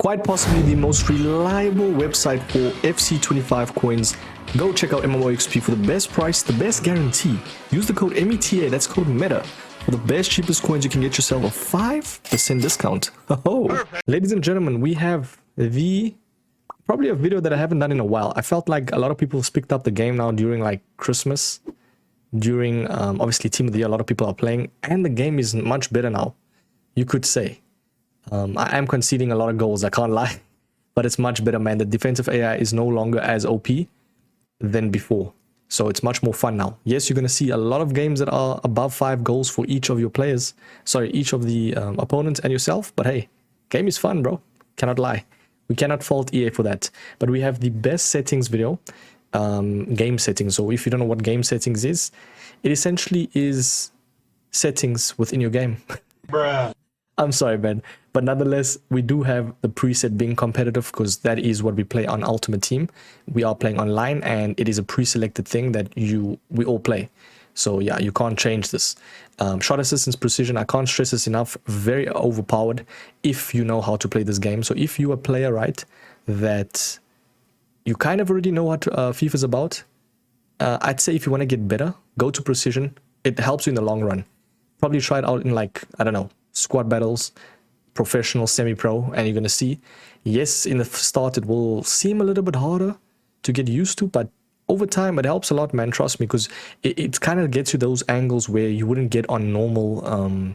Quite possibly the most reliable website for FC25 coins. Go check out MMOXP for the best price, the best guarantee. Use the code META, that's code META, for the best cheapest coins. You can get yourself a 5% discount. Oh, ladies and gentlemen, we have probably a video that I haven't done in a while. I felt like a lot of people picked up the game now during like Christmas, during obviously Team of the Year. A lot of people are playing, and the game is much better now, you could say. I am conceding a lot of goals, I can't lie, but it's much better, man. The defensive AI is no longer as OP than before, so it's much more fun now. Yes, you're going to see a lot of games that are above 5 goals for each of your players, sorry, each of the opponents and yourself, but hey, game is fun, bro. Cannot lie. We cannot fault EA for that. But we have the best settings video, game settings. So if you don't know what game settings is, it essentially is settings within your game. Bruh. I'm sorry, man. But nonetheless, we do have the preset being competitive, because that is what we play on Ultimate Team. We are playing online, and it is a pre-selected thing that we all play. So yeah, you can't change this. Shot assistance precision, I can't stress this enough, very overpowered if you know how to play this game. So if you're a player, right, that you kind of already know what FIFA is about, I'd say if you want to get better, go to precision. It helps you in the long run. Probably try it out in, like, I don't know, squad battles, professional, semi-pro, and you're going to see, yes, in the start it will seem a little bit harder to get used to, but over time it helps a lot, man. Trust me, because it kind of gets you those angles where you wouldn't get on normal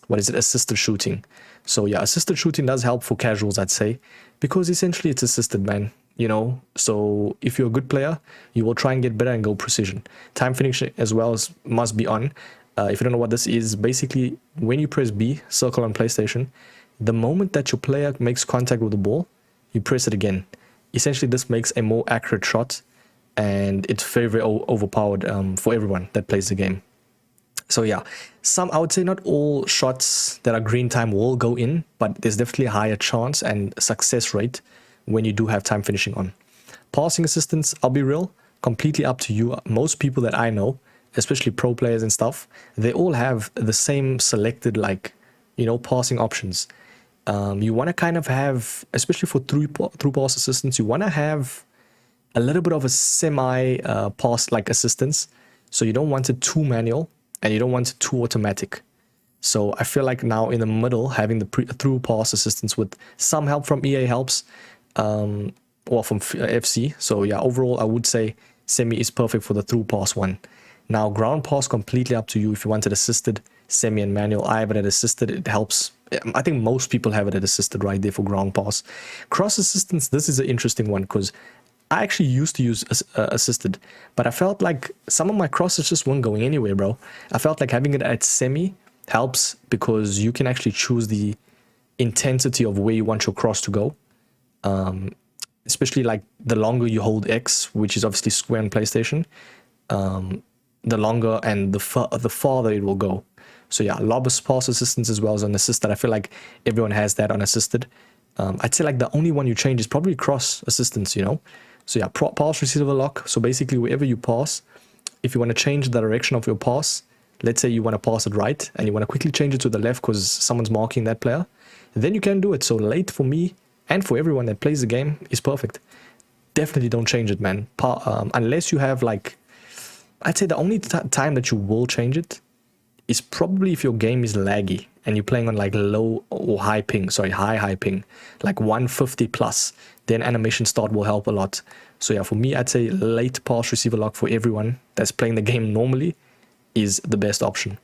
assisted shooting. So yeah, assisted shooting does help for casuals, I'd say, because essentially it's assisted, man, you know. So if you're a good player, you will try and get better and go precision. Time finishing as well must be on. If you don't know what this is, basically when you press B, circle on PlayStation, the moment that your player makes contact with the ball, you press it again. Essentially this makes a more accurate shot, and it's very, very overpowered for everyone that plays the game. So yeah, I would say not all shots that are green time will go in, but there's definitely a higher chance and success rate when you do have time finishing on. Passing assistance, I'll be real, completely up to you. Most people that I know, especially pro players and stuff, they all have the same selected, like, you know, passing options. You want to kind of have, especially for through pass assistance, you want to have a little bit of a semi pass like assistance. So you don't want it too manual, and you don't want it too automatic. So I feel like now in the middle, having the through pass assistance with some help from EA helps, or from FC. So yeah, overall I would say semi is perfect for the through pass one. Now, ground pass, completely up to you if you want it assisted, semi and manual. I have it at assisted. It helps. I think most people have it at assisted right there for ground pass. Cross assistance, this is an interesting one, because I actually used to use assisted, but I felt like some of my crosses just weren't going anywhere, bro. I felt like having it at semi helps, because you can actually choose the intensity of where you want your cross to go. Especially like the longer you hold X, which is obviously square on PlayStation, the longer and the farther it will go. So yeah, lob pass assistance as well as on assisted. I feel like everyone has that on assisted. I'd say like the only one you change is probably cross assistance, you know. So yeah, pass receiver lock. So basically wherever you pass, if you want to change the direction of your pass, let's say you want to pass it right and you want to quickly change it to the left because someone's marking that player, then you can do it. So late for me and for everyone that plays the game is perfect. Definitely don't change it, man. Unless you have like, I'd say the only time that you will change it is probably if your game is laggy and you're playing on like low or high ping, high ping, like 150 plus, then animation start will help a lot. So yeah, for me, I'd say late pass receiver lock for everyone that's playing the game normally is the best option.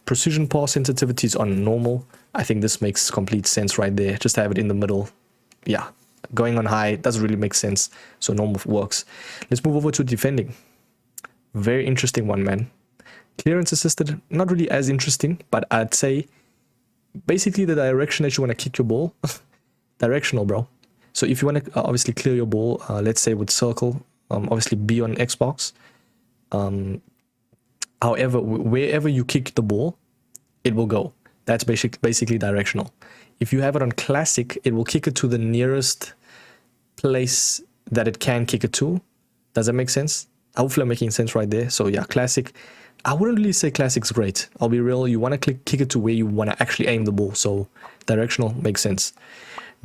Precision pass sensitivities on normal. I think this makes complete sense right there. Just have it in the middle. Yeah, going on high doesn't really make sense. So normal works. Let's move over to defending. Very interesting one, man. Clearance assisted, not really as interesting, but I'd say basically the direction that you want to kick your ball, directional, bro. So if you want to obviously clear your ball, let's say with circle, obviously B on Xbox. However, wherever you kick the ball, it will go. That's basically directional. If you have it on classic, it will kick it to the nearest place that it can kick it to. Does that make sense? Hopefully I'm making sense right there. So yeah, classic. I wouldn't really say classic's great. I'll be real. You want to kick it to where you want to actually aim the ball. So directional makes sense.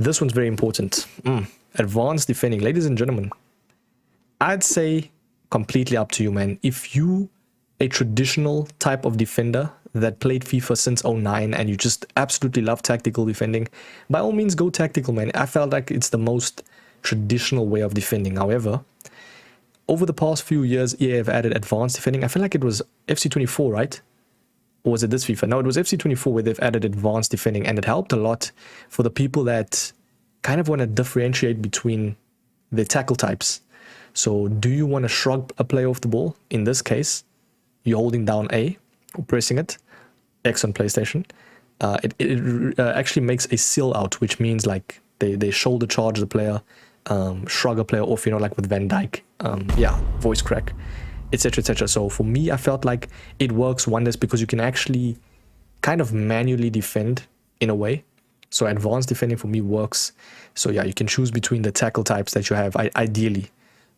This one's very important. Advanced defending. Ladies and gentlemen, I'd say completely up to you, man. If you a traditional type of defender that played FIFA since 09 and you just absolutely love tactical defending, by all means go tactical, man. I felt like it's the most traditional way of defending. However, over the past few years, EA have added advanced defending. I feel like it was FC24, right? Or was it this FIFA? No, it was FC24 where they've added advanced defending, and it helped a lot for the people that kind of want to differentiate between their tackle types. So do you want to shrug a player off the ball? In this case, you're holding down A or pressing it, X on PlayStation. It actually makes a seal out, which means like they shoulder charge the player, shrug a player off, you know, like with Van Dijk. Yeah, voice crack, etc, etc. So for me, I felt like it works wonders because you can actually kind of manually defend in a way. So advanced defending for me works. So yeah, you can choose between the tackle types that you have, ideally.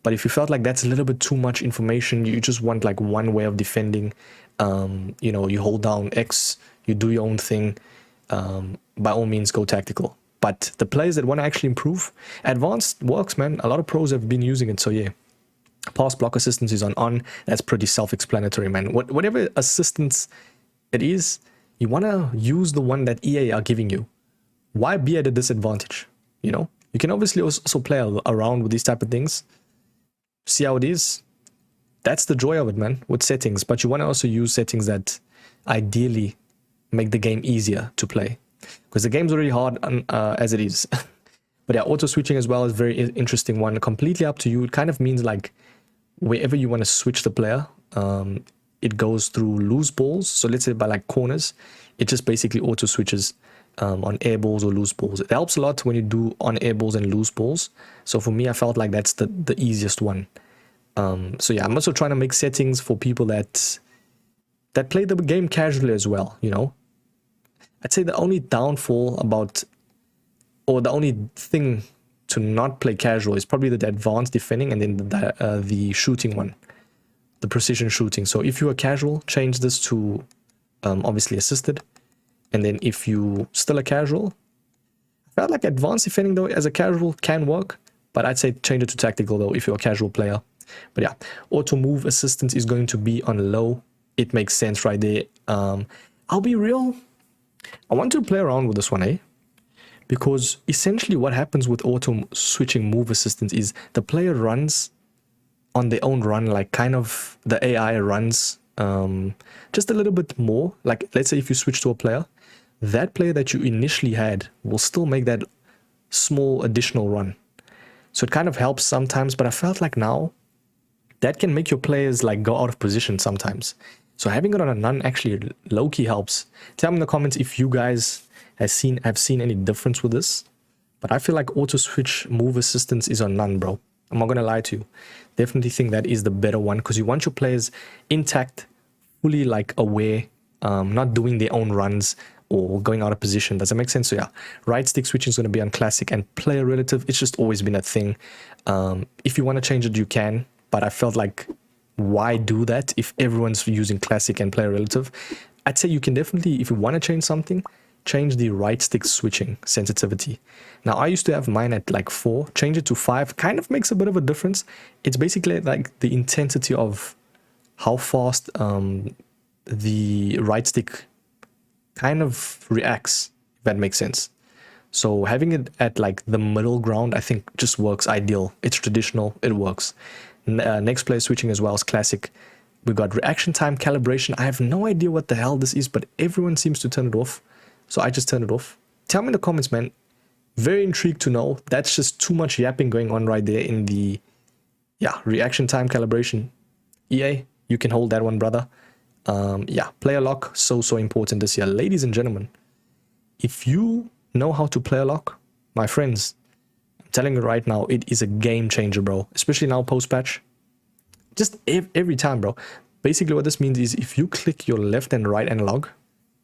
But if you felt like that's a little bit too much information, you just want like one way of defending, you know, you hold down X, you do your own thing, by all means go tactical. But the players that want to actually improve, advanced works, man. A lot of pros have been using it. So yeah, pass block assistance is on. That's pretty self-explanatory, man. Whatever assistance it is, you want to use the one that EA are giving you. Why be at a disadvantage? You know, you can obviously also play around with these type of things. See how it is. That's the joy of it, man, with settings. But you want to also use settings that ideally make the game easier to play, because the game's already hard as it is. But yeah, auto switching as well is a very interesting one. Completely up to you. It kind of means like wherever you want to switch the player, it goes through loose balls. So let's say by like corners, it just basically auto switches on air balls or loose balls. It helps a lot when you do on air balls and loose balls. So for me, I felt like that's the easiest one. So yeah, I'm also trying to make settings for people that play the game casually as well, you know. I'd say the only downfall about, or the only thing to not play casual is probably the advanced defending and then the shooting one, the precision shooting. So if you are casual, change this to obviously assisted. And then if you still a casual, I felt like advanced defending though as a casual can work, but I'd say change it to tactical though if you're a casual player. But yeah, auto move assistance is going to be on low. It makes sense right there. I'll be real. I want to play around with this one, eh? Because essentially what happens with auto switching move assistance is the player runs on their own run, like kind of the AI runs just a little bit more. Like let's say if you switch to a player, that player that you initially had will still make that small additional run. So it kind of helps sometimes, but I felt like now that can make your players like go out of position sometimes. So having it on a none actually low-key helps. Tell me in the comments if you guys have seen any difference with this. But I feel like auto switch move assistance is on none, bro. I'm not gonna lie to you. Definitely think that is the better one because you want your players intact, fully like aware, not doing their own runs or going out of position. Does that make sense? So yeah, right stick switching is going to be on classic, and player relative, it's just always been a thing. If you want to change it, you can, but I felt like why do that if everyone's using classic and player relative? I'd say you can definitely, if you want to change something, change the right stick switching sensitivity. Now I used to have mine at like 4, change it to 5, kind of makes a bit of a difference. It's basically like the intensity of how fast the right stick kind of reacts, if that makes sense. So having it at like the middle ground, I think just works ideal. It's traditional, it works. Next player switching as well as classic. We got reaction time calibration. I have no idea what the hell this is, but everyone seems to turn it off. So I just turned it off. Tell me in the comments, man. Very intrigued to know. That's just too much yapping going on right there in the, yeah, reaction time calibration. EA, you can hold that one, brother. Yeah, player lock, so important this year. Ladies and gentlemen, if you know how to player lock, my friends, I'm telling you right now, it is a game changer, bro. Especially now post-patch. Just every time, bro. Basically what this means is if you click your left and right analog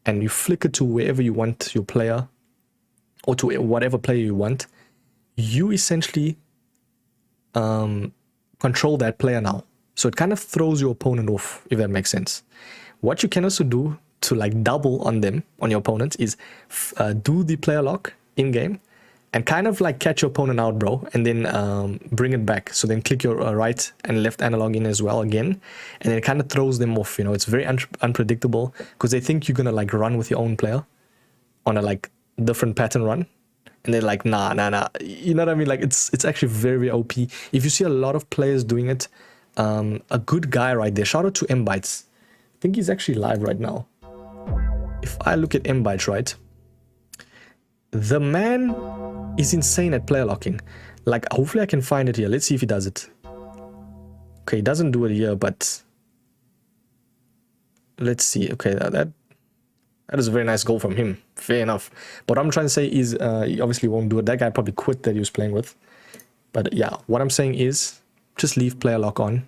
and you flick it to wherever you want your player, or to whatever player you want, you essentially control that player now. So it kind of throws your opponent off, if that makes sense. What you can also do to like double on them, on your opponents, is do the player lock in game, and kind of like catch your opponent out, bro, and then bring it back. So then click your right and left analog in as well again, and then it kind of throws them off. You know, it's very unpredictable because they think you're gonna like run with your own player on a like different pattern run, and they're like, nah. You know what I mean? Like it's actually very OP. If you see a lot of players doing it, a good guy right there. Shout out to M-Bytes. I think he's actually live right now. If I look at M-Bytes, right, the man is insane at player locking. Like, hopefully I can find it here. Let's see if he does it. Okay, he doesn't do it here, but let's see. Okay, that is a very nice goal from him. Fair enough. But what I'm trying to say is he obviously won't do it. That guy probably quit that he was playing with. But yeah, what I'm saying is just leave player lock on.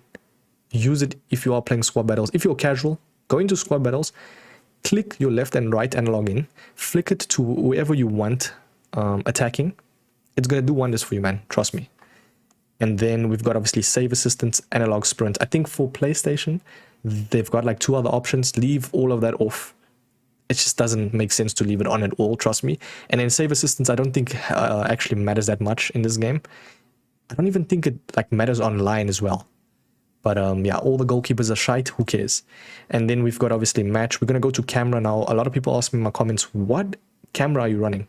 Use it if you are playing squad battles. If you're casual, go into squad battles, click your left and right analog in, flick it to whoever you want attacking. It's going to do wonders for you, man. Trust me. And then we've got obviously save assistance, analog sprint. I think for PlayStation, they've got like 2 other options. Leave all of that off. It just doesn't make sense to leave it on at all, trust me. And then save assistance, I don't think actually matters that much in this game. I don't even think it like matters online as well. But yeah, all the goalkeepers are shite. Who cares? And then we've got obviously match. We're going to go to camera now. A lot of people ask me in my comments, what camera are you running?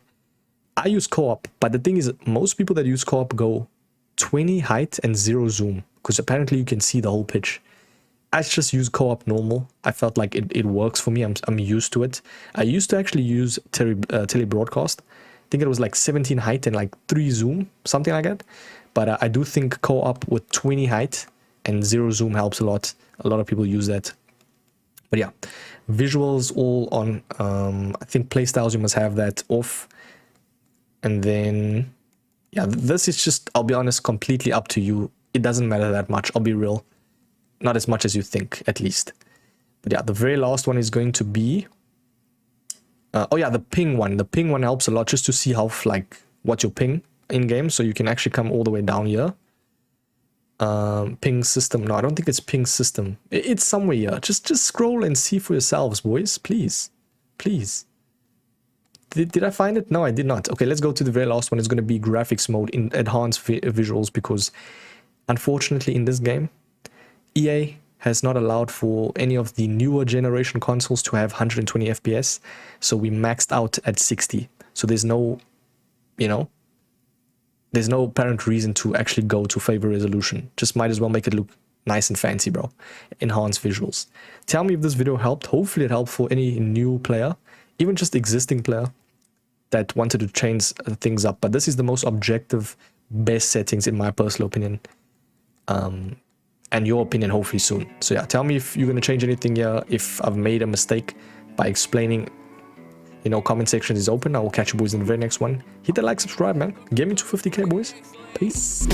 I use co-op, but the thing is, most people that use co-op go 20 height and 0 zoom, because apparently you can see the whole pitch. I just use co-op normal. I felt like it works for me. I'm used to it. I used to actually use tele broadcast. I think it was like 17 height and like 3 zoom, something like that. But I do think co-op with 20 height and 0 zoom helps a lot. A lot of people use that. But yeah, visuals all on. I think playstyles, you must have that off. And then, yeah, this is just, I'll be honest, completely up to you. It doesn't matter that much. I'll be real. Not as much as you think, at least. But yeah, the very last one is going to be... oh yeah, the ping one. The ping one helps a lot just to see how, like, what's your ping in-game. So you can actually come all the way down here. Ping system. No, I don't think it's ping system. It's somewhere here. Just scroll and see for yourselves, boys. Please. Please. Did I find it? No, I did not. Okay, let's go to the very last one. It's going to be graphics mode in enhanced visuals, because unfortunately in this game, EA has not allowed for any of the newer generation consoles to have 120 FPS. So we maxed out at 60. So there's no, you know, there's no apparent reason to actually go to favor resolution. Just might as well make it look nice and fancy, bro. Enhanced visuals. Tell me if this video helped. Hopefully it helped for any new player, even just existing player that wanted to change things up. But this is the most objective, best settings in my personal opinion. And your opinion hopefully soon. So yeah, tell me if you're going to change anything here, if I've made a mistake by explaining. You know, comment section is open. I will catch you boys in the very next one. Hit the like, subscribe, man. Get me to 50k, boys. Peace.